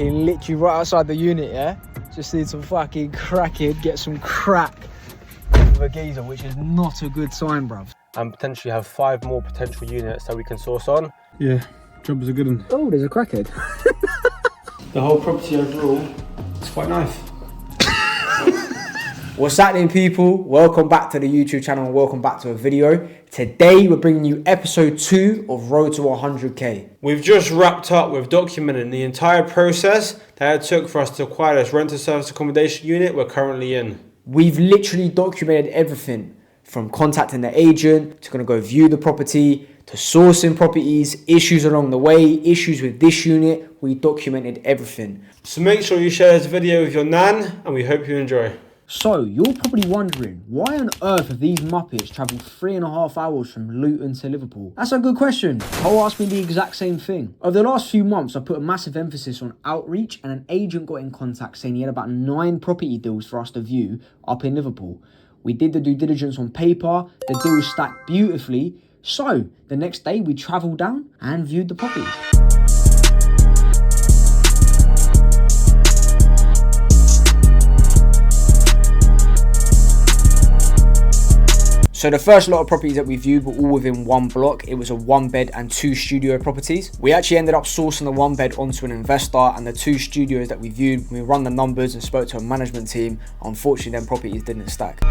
Literally right outside the unit, yeah? Just need some fucking cracking, get some crack with a geezer, which is not a good sign, bruv. And potentially have 5 more potential units that we can source on. Yeah, job is a good one. Oh, there's a crackhead. The whole property overall is quite nice. What's happening, people? Welcome back to the YouTube channel and welcome back to a video. Today we're bringing you episode 2 of Road to 100k. We've just wrapped up with documenting the entire process that it took for us to acquire this rental service accommodation unit we're currently in. We've literally documented everything from contacting the agent to gonna go view the property to sourcing properties, issues along the way, issues with this unit. We documented everything. So make sure you share this video with your nan and we hope you enjoy. So, you're probably wondering, why on earth have these Muppets travelled 3.5 hours from Luton to Liverpool? That's a good question. I'll ask me the exact same thing. Over the last few months, I put a massive emphasis on outreach, and an agent got in contact saying he had about 9 property deals for us to view up in Liverpool. We did the due diligence on paper, the deals stacked beautifully, so the next day we travelled down and viewed the properties. So the first lot of properties that we viewed were all within one block. It was a 1-bed and 2 studio properties. We actually ended up sourcing the 1-bed onto an investor, and the 2 studios that we viewed, we run the numbers and spoke to a management team. Unfortunately, them properties didn't stack.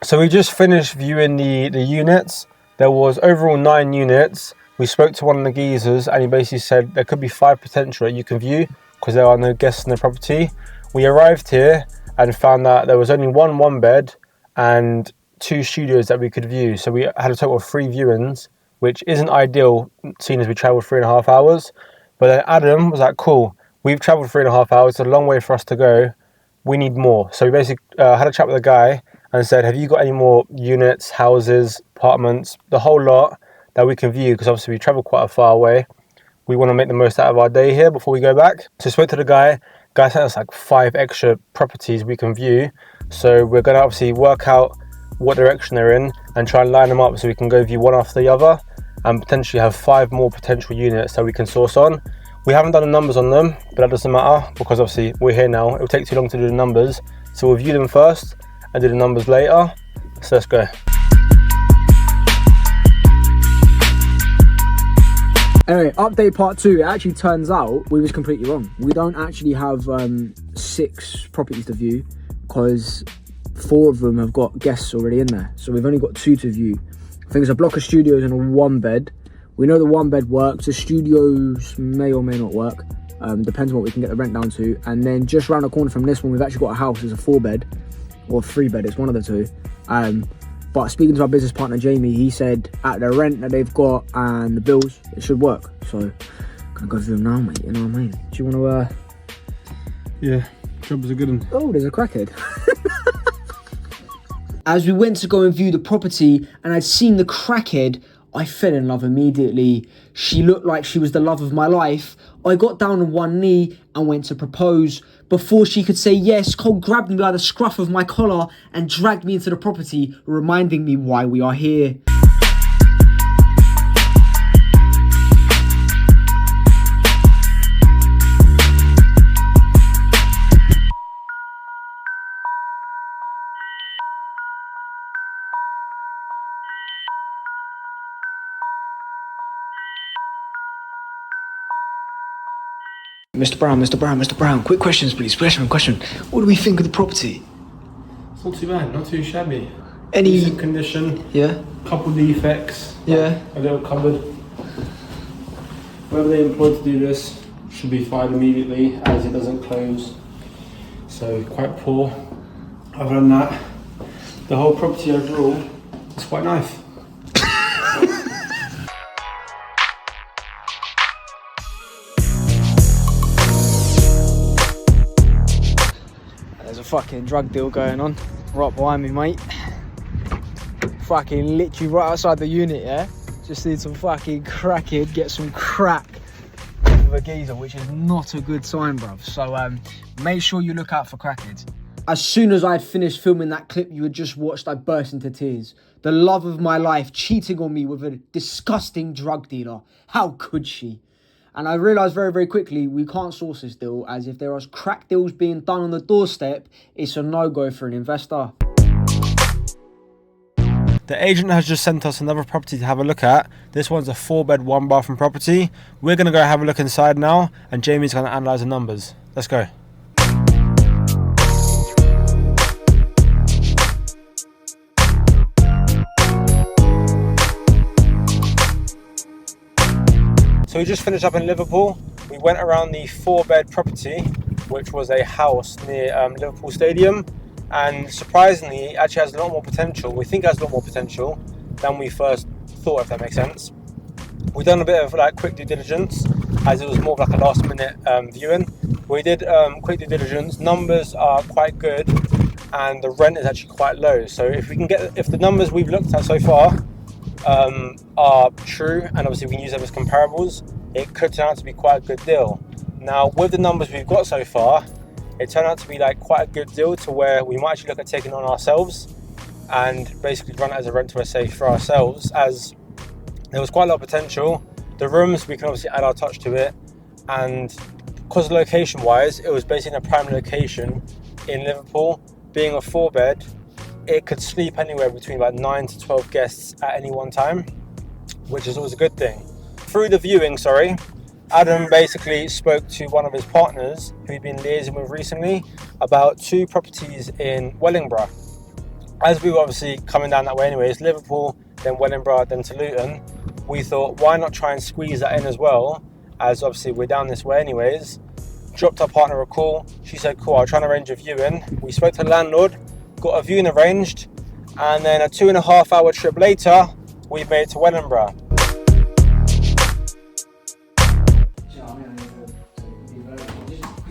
So we just finished viewing the units. There was overall 9 units. We spoke to one of the geezers and he basically said there could be 5 potential that you can view because there are no guests in the property. We arrived here and found that there was only one 1-bed and 2 studios that we could view. So we had a total of 3 viewings, which isn't ideal seeing as we travelled 3.5 hours. But then Adam was like, cool, we've travelled 3.5 hours, it's a long way for us to go. We need more. So we basically had a chat with the guy and said, have you got any more units, houses, apartments, the whole lot that we can view? Because obviously we travel quite a far away. We want to make the most out of our day here before we go back. So I spoke to the guy. Guy sent us like 5 extra properties we can view. So we're going to obviously work out what direction they're in and try and line them up so we can go view one after the other and potentially have 5 more potential units that we can source on. We haven't done the numbers on them, but that doesn't matter because obviously we're here now. It will take too long to do the numbers. So we'll view them first and do the numbers later. So let's go. Anyway, update part 2. It actually turns out we was completely wrong. We don't actually have 6 properties to view because 4 of them have got guests already in there. So we've only got 2 to view. I think it's a block of studios and a 1-bed. We know the 1-bed works. The studios may or may not work. Depends on what we can get the rent down to. And then just around the corner from this one, we've actually got a house. It's a 4-bed. Or 3-bed, it's one of the 2. But speaking to our business partner Jamie, he said at the rent that they've got and the bills, it should work. So gonna go through them now, mate. You know what I mean? Do you want to? Yeah, job is a good one. Oh, there's a crackhead. As we went to go and view the property, and I'd seen the crackhead, I fell in love immediately. She looked like she was the love of my life. I got down on one knee and went to propose. Before she could say yes, Cole grabbed me by the scruff of my collar and dragged me into the property, reminding me why we are here. Mr. Brown, quick questions please, question. What do we think of the property? It's not too bad, not too shabby. Any decent condition? Yeah. Couple defects. Yeah. A little cupboard. Whoever they employed to do this should be fired immediately as it doesn't close. So quite poor. Other than that, the whole property overall is quite nice. There's a fucking drug deal going on right behind me, mate. fucking literally right outside the unit, yeah? Just need some fucking cracking, get some crack with a geezer, which is not a good sign, bruv. So make sure you look out for crackheads. As soon as I had finished filming that clip you had just watched, I burst into tears. The love of my life cheating on me with a disgusting drug dealer. How could she? And I realised very, very quickly, we can't source this deal, as if there are crack deals being done on the doorstep, it's a no-go for an investor. The agent has just sent us another property to have a look at. This one's a 4-bed, 1-bathroom property. We're going to go have a look inside now, and Jamie's going to analyse the numbers. Let's go. So we just finished up in Liverpool. We went around the 4-bed property, which was a house near Liverpool Stadium. And surprisingly, it actually has a lot more potential. We think it has a lot more potential than we first thought, if that makes sense. We've done a bit of like quick due diligence, as it was more of like a last minute viewing. We did quick due diligence. Numbers are quite good, and the rent is actually quite low. So if the numbers we've looked at so far are true, and obviously we can use them as comparables, it could turn out to be quite a good deal. Now, with the numbers we've got so far, it turned out to be like quite a good deal to where we might actually look at taking it on ourselves and basically run it as a R2SA for ourselves, as there was quite a lot of potential. The rooms, we can obviously add our touch to it, and because location wise, it was basically in a prime location in Liverpool. Being a 4-bed, it could sleep anywhere between about 9 to 12 guests at any one time, which is always a good thing. Through the viewing, Adam basically spoke to one of his partners who he'd been liaising with recently about 2 properties in Wellingborough. As we were obviously coming down that way anyways, Liverpool, then Wellingborough, then to Luton, we thought, why not try and squeeze that in as well, as obviously we're down this way anyways. Dropped our partner a call. She said, cool, I'll try and arrange a viewing. We spoke to the landlord, got a viewing arranged, and then a 2.5-hour trip later, we've made it to Wellingborough.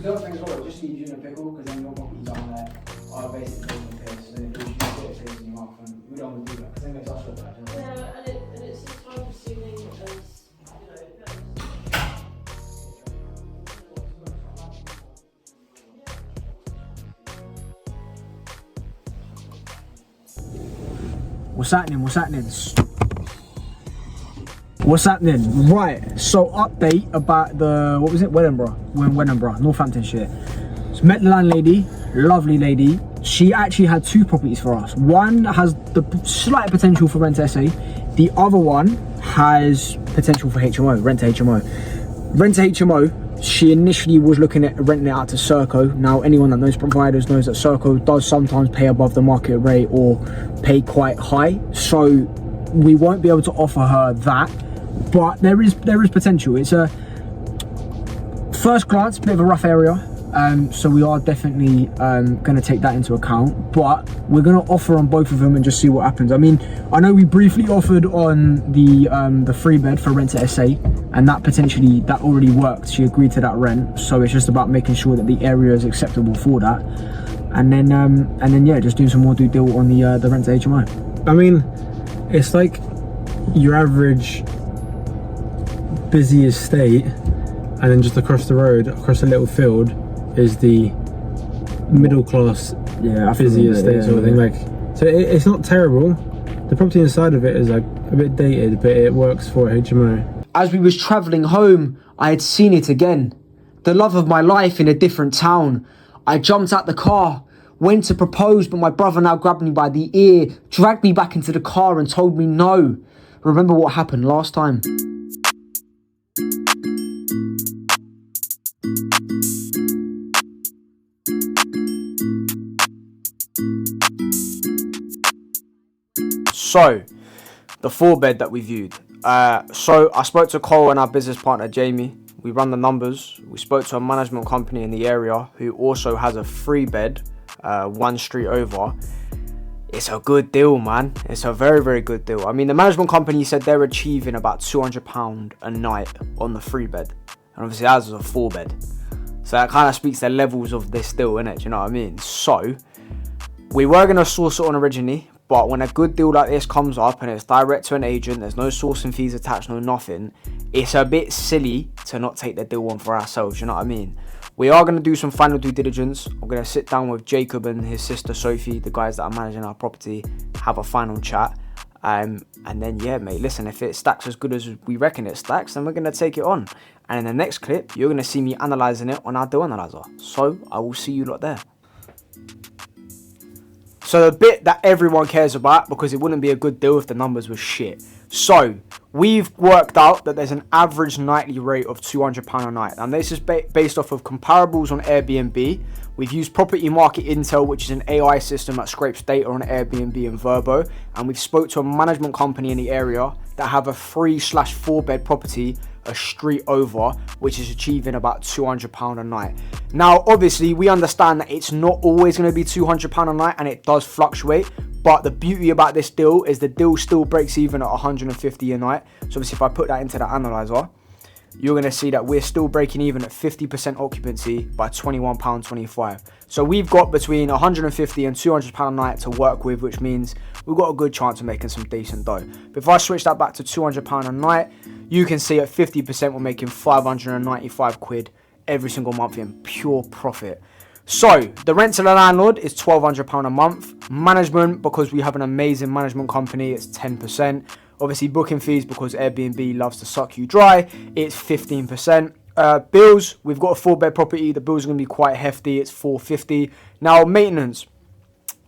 The other thing as well, it just leaves you in a pickle, because then your properties down there are basically taking the piss, and then it leaves you a bit of taste in your mouth, and we don't want to do that, because then it makes us look bad. Yeah, and it's just time consuming as, What's happening? Right, so update about the, what was it? Wellingborough. We're in Wellingborough, Northamptonshire. So met the landlady, lovely lady. She actually had 2 properties for us. One has the slight potential for R2SA. The other one has potential for HMO, rent to HMO. Rent to HMO, she initially was looking at renting it out to Serco. Now, anyone that knows providers knows that Serco does sometimes pay above the market rate or pay quite high. So we won't be able to offer her that. But there is potential. It's a first glance, bit of a rough area, so we are definitely going to take that into account. But we're going to offer on both of them and just see what happens. I mean, I know we briefly offered on the 3-bed for R2SA, and that already worked. She agreed to that rent, so it's just about making sure that the area is acceptable for that, and then yeah, just doing some more due deal on the rent to HMO. I mean, it's like your average busy estate, and then just across the road, across a little field, is the middle class busy estate sort of thing. Like, so it's not terrible. The property inside of it is like a bit dated, but it works for HMO. As we was travelling home, I had seen it again. The love of my life in a different town. I jumped out the car, went to propose, but my brother now grabbed me by the ear, dragged me back into the car and told me no. Remember what happened last time? So, the 4-bed that we viewed. So I spoke to Cole and our business partner Jamie. We ran the numbers. We spoke to a management company in the area who also has a 3-bed, 1 street over. It's a good deal, man. It's a very, very good deal. I mean, the management company said they're achieving about £200 a night on the 3-bed. And obviously ours is a 4-bed. So that kind of speaks to the levels of this deal, innit? Do you know what I mean? So, we were going to source it on originally, But when a good deal like this comes up and it's direct to an agent, there's no sourcing fees attached, no nothing, it's a bit silly to not take the deal on for ourselves, you know what I mean? We are going to do some final due diligence. I'm going to sit down with Jacob and his sister Sophie, the guys that are managing our property, have a final chat. And then, yeah, mate, listen, if it stacks as good as we reckon it stacks, then we're going to take it on. And in the next clip, you're going to see me analysing it on our deal analyzer. So I will see you lot there. So the bit that everyone cares about, because it wouldn't be a good deal if the numbers were shit. So we've worked out that there's an average nightly rate of £200 a night. And this is based off of comparables on Airbnb. We've used Property Market Intel, which is an AI system that scrapes data on Airbnb and Verbo. And we've spoke to a management company in the area that have a 3/4 bed property a street over, which is achieving about £200 a night. Now, obviously, we understand that it's not always going to be £200 a night and it does fluctuate. But the beauty about this deal is the deal still breaks even at 150 a night. So obviously, if I put that into the analyzer, you're going to see that we're still breaking even at 50% occupancy by £21.25. So we've got between 150 and £200 a night to work with, which means we've got a good chance of making some decent dough. But if I switch that back to £200 a night, you can see at 50% we're making 595 quid every single month in pure profit. So the rent to the landlord is £1,200 a month. Management, because we have an amazing management company, it's 10%. Obviously, booking fees, because Airbnb loves to suck you dry, it's 15%. Bills, we've got a 4-bed property. The bills are going to be quite hefty. It's £450. Now, maintenance.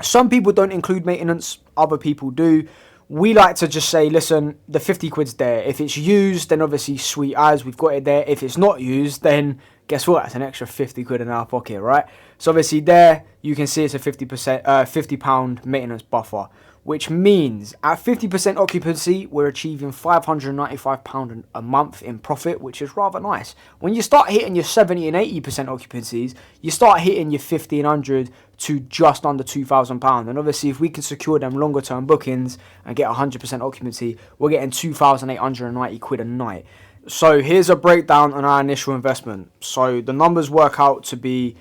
Some people don't include maintenance. Other people do. We like to just say, listen, the 50 quid's there. If it's used, then obviously sweet as, we've got it there. If it's not used, then guess what? That's an extra 50 quid in our pocket, right? So obviously there, you can see it's a £50 maintenance buffer, which means at 50% occupancy, we're achieving £595 a month in profit, which is rather nice. When you start hitting your 70 and 80% occupancies, you start hitting your 1,500 to just under £2,000. And obviously, if we can secure them longer term bookings and get 100% occupancy, we're getting 2,890 quid a night. So here's a breakdown on our initial investment. So the numbers work out to be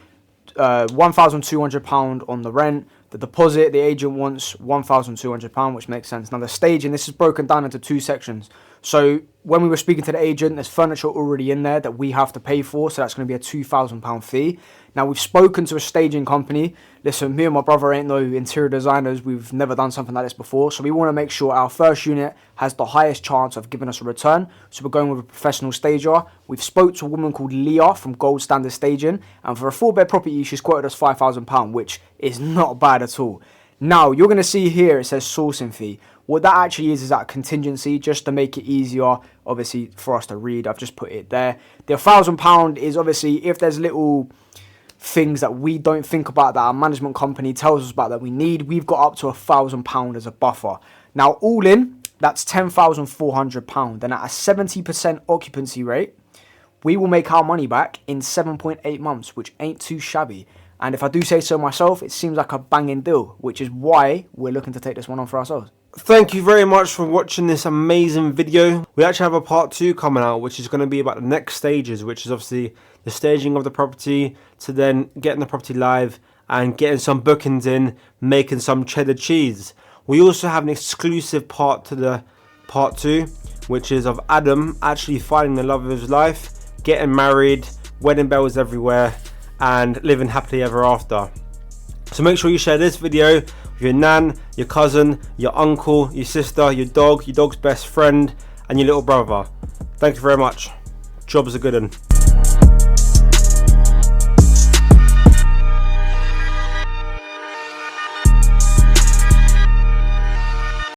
£1,200 on the rent. The deposit, the agent wants £1,200, which makes sense. Now the staging, this is broken down into 2 sections. So when we were speaking to the agent, there's furniture already in there that we have to pay for. So that's going to be a £2,000 fee. Now we've spoken to a staging company. Listen, me and my brother ain't no interior designers. We've never done something like this before. So we want to make sure our first unit has the highest chance of giving us a return. So we're going with a professional stager. We've spoke to a woman called Leah from Gold Standard Staging. And for a 4-bed property, she's quoted us £5,000, which is not bad at all. Now, you're going to see here, it says sourcing fee. What that actually is that contingency, just to make it easier, obviously, for us to read. I've just put it there. The £1,000 is obviously if there's little things that we don't think about that our management company tells us about that we need, we've got up to £1,000 as a buffer. Now, all in, that's £10,400. And at a 70% occupancy rate, we will make our money back in 7.8 months, which ain't too shabby. And if I do say so myself, it seems like a banging deal, which is why we're looking to take this one on for ourselves. Thank you very much for watching this amazing video. We actually have a part 2 coming out, which is going to be about the next stages, which is obviously the staging of the property to then getting the property live and getting some bookings in, making some cheddar cheese. We also have an exclusive part to the part 2, which is of Adam actually finding the love of his life, getting married, wedding bells everywhere, and living happily ever after. So make sure you share this video with your nan, your cousin, your uncle, your sister, your dog's best friend, and your little brother. Thank you very much. Job's a good one.